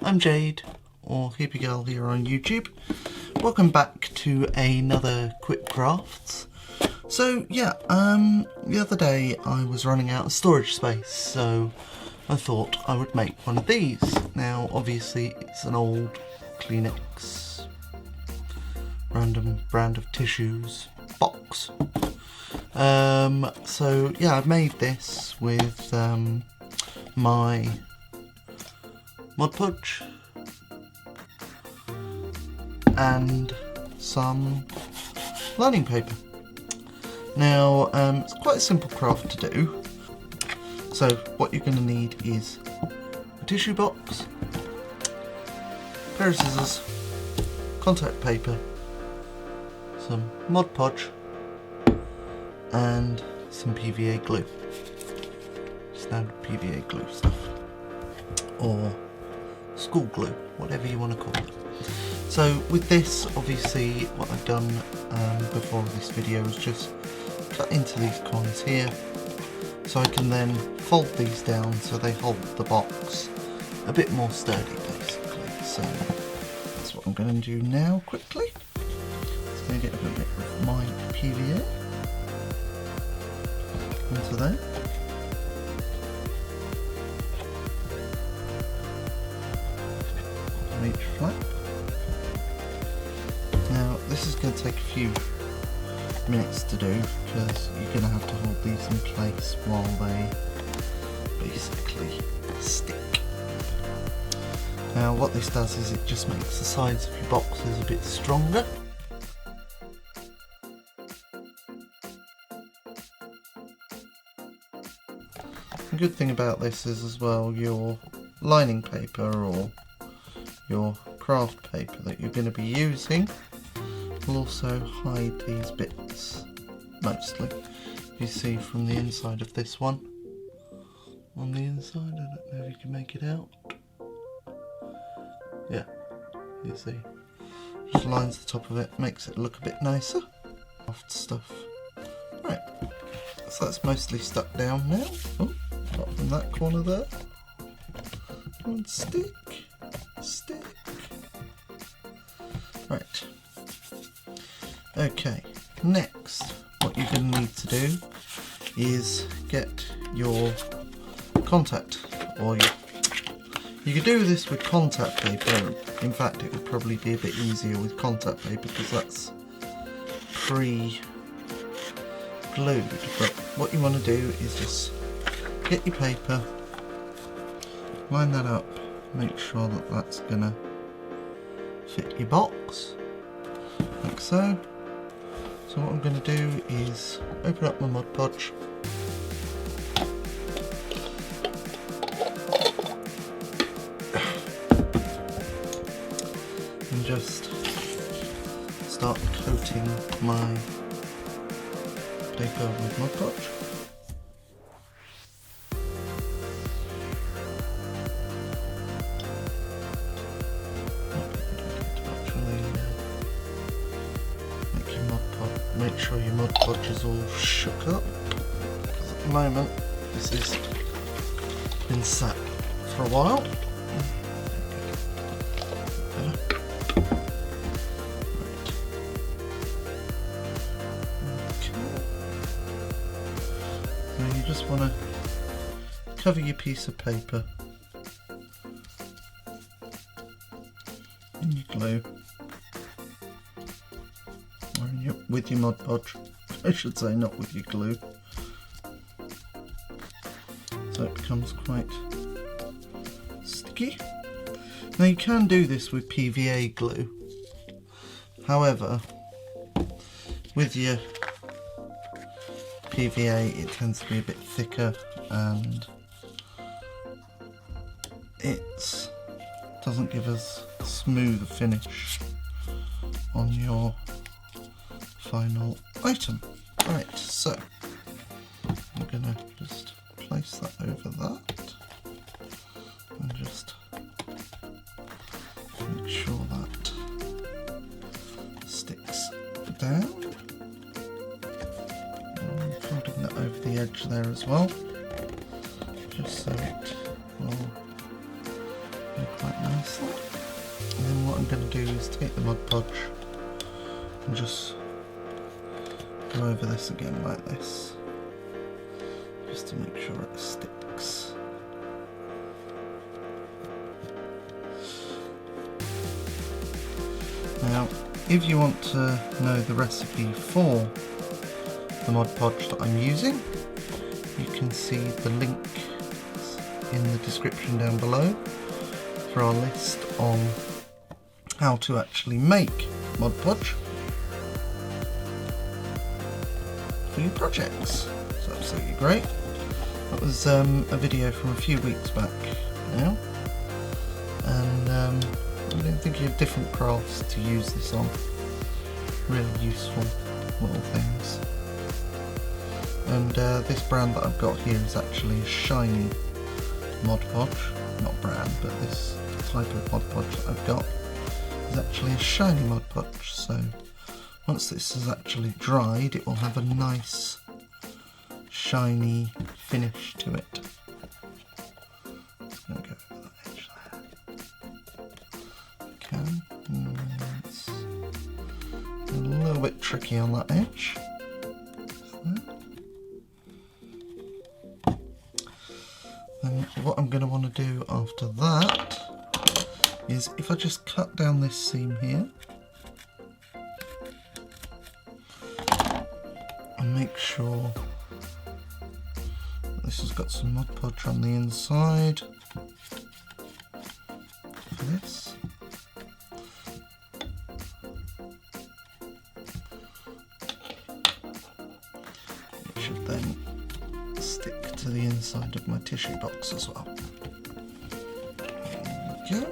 I'm Jade, or Hippie Girl here on YouTube. Welcome back to another Quick Crafts. So yeah, the other day I was running out of storage space, so I thought I would make one of these. Now obviously it's an old Kleenex, random brand of tissues box. So yeah, I made this with my Podge and some lining paper. Now it's quite a simple craft to do. So what you're going to need is a tissue box, a pair of scissors, contact paper, some Mod Podge and some PVA glue. Standard PVA glue stuff, or school glue, whatever you want to call it. So with this, obviously what I've done before this video is just cut into these corners here, so I can then fold these down so they hold the box a bit more sturdy basically. So that's what I'm going to do now quickly. Just going to get a bit of my PVA into there. On each flap. Now this is going to take a few minutes to do because you're going to have to hold these in place while they basically stick. Now what this does is it just makes the sides of your boxes a bit stronger. The good thing about this is as well, your lining paper or your craft paper that you're going to be using will also hide these bits mostly. You see from the inside of this one, on the inside, I don't know if you can make it out. Yeah, you see, just lines the top of it, makes it look a bit nicer. Craft stuff. Right, so that's mostly stuck down now. Oh, not in that corner there. Come on, stick. Stick. Right. Okay, next what you're going to need to do is get your contact, or you could do this with contact paper. In fact, it would probably be a bit easier with contact paper because that's pre-glued. But what you want to do is just get your paper, line that up, make sure that that's gonna fit your box, like so. So what I'm going to do is open up my Mod Podge, and just start coating my paper with Mod Podge. Make sure your Mod Podge is all shook up, because at the moment this has been sat for a while. Right. Okay. So you just want to cover your piece of paper in your glue. With your Mod Podge, I should say, not with your glue, so it becomes quite sticky. Now you can do this with PVA glue, however with your PVA it tends to be a bit thicker and it doesn't give us a smooth finish on your final item. Right, so I'm gonna just place that over that and just make sure that sticks down. I'm folding that over the edge there as well, just so it will look like quite nicely. And then what I'm going to do is take the Mod Podge and just go over this again like this, just to make sure it sticks. Now, if you want to know the recipe for the Mod Podge that I'm using, you can see the link in the description down below for our list on how to actually make Mod Podge for your projects. It's absolutely great. That was a video from a few weeks back now, and I'm been thinking of different crafts to use this on. Really useful little things. And this brand that I've got here is actually a shiny Mod Podge. Not brand, but this type of Mod Podge that I've got is actually a shiny Mod Podge. So once this is actually dried, it will have a nice shiny finish to it. Just going to go over that edge there. Okay, it's a little bit tricky on that edge. Then what I'm going to want to do after that is, if I just cut down this seam here and make sure that this has got some Mod Podge on the inside for this. It should then stick to the inside of my tissue box as well. There we go.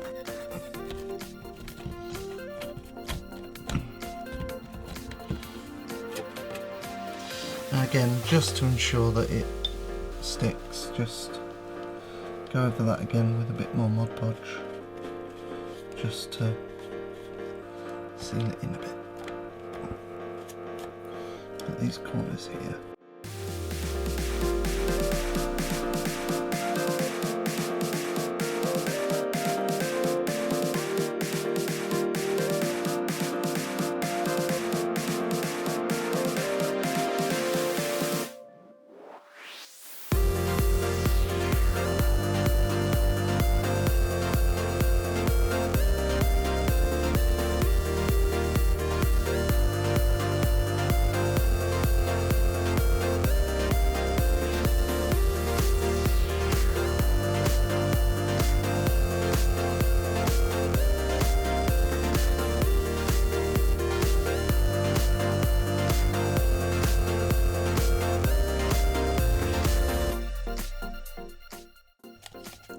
And again, just to ensure that it sticks, just go over that again with a bit more Mod Podge, just to seal it in a bit. At these corners here.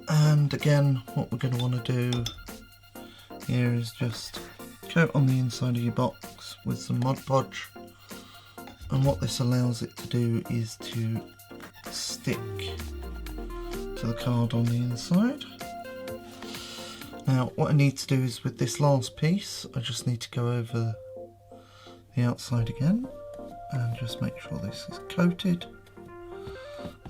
And again, what we're going to want to do here is just coat on the inside of your box with some Mod Podge, and what this allows it to do is to stick to the card on the inside. Now what I need to do is, with this last piece, I just need to go over the outside again and just make sure this is coated.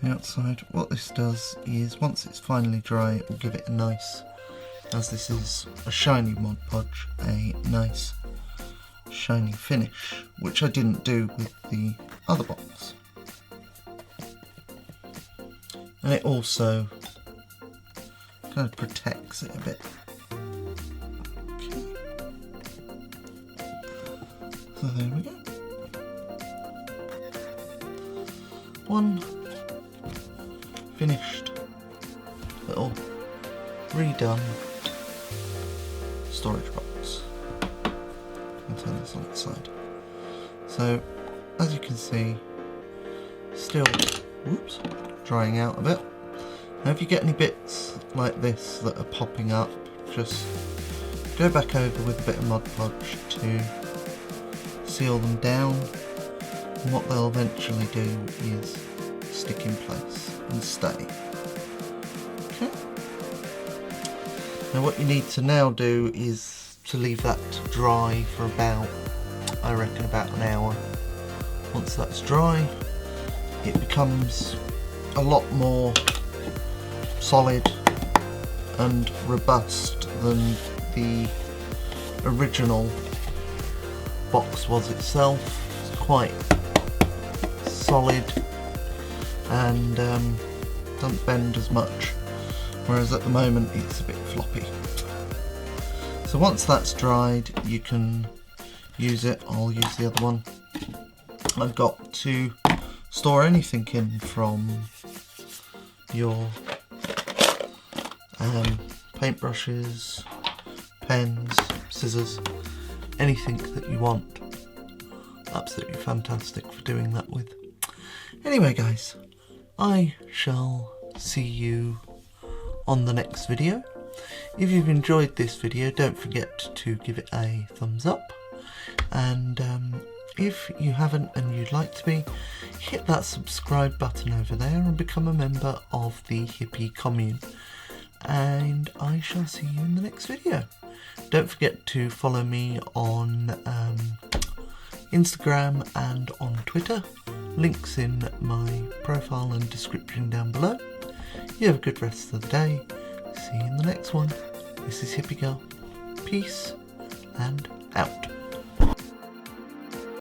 The outside, what this does is, once it's finally dry, it will give it a nice, as this is a shiny Mod Podge, a nice shiny finish, which I didn't do with the other box. And it also kind of protects it a bit. Okay. So there we go. One finished little redone storage box. I'll turn this on its side. So as you can see, still drying out a bit. Now if you get any bits like this that are popping up, just go back over with a bit of Mod Podge to seal them down, and what they'll eventually do is stick in place and stay. Okay. Now what you need to now do is to leave that to dry for about, I reckon, about an hour. Once that's dry, it becomes a lot more solid and robust than the original box was itself. It's quite solid and doesn't bend as much, whereas at the moment it's a bit floppy. So once that's dried, you can use it. I'll use the other one. I've got to store anything in, from your paintbrushes, pens, scissors, anything that you want. Absolutely fantastic for doing that with. Anyway guys, I shall see you on the next video. If you've enjoyed this video, don't forget to give it a thumbs up, and if you haven't and you'd like to be, hit that subscribe button over there and become a member of the hippie commune, and I shall see you in the next video. Don't forget to follow me on Instagram and on Twitter. Links in my profile and description down below. You have a good rest of the day. See you in the next one. This is Hippie Girl. Peace and out.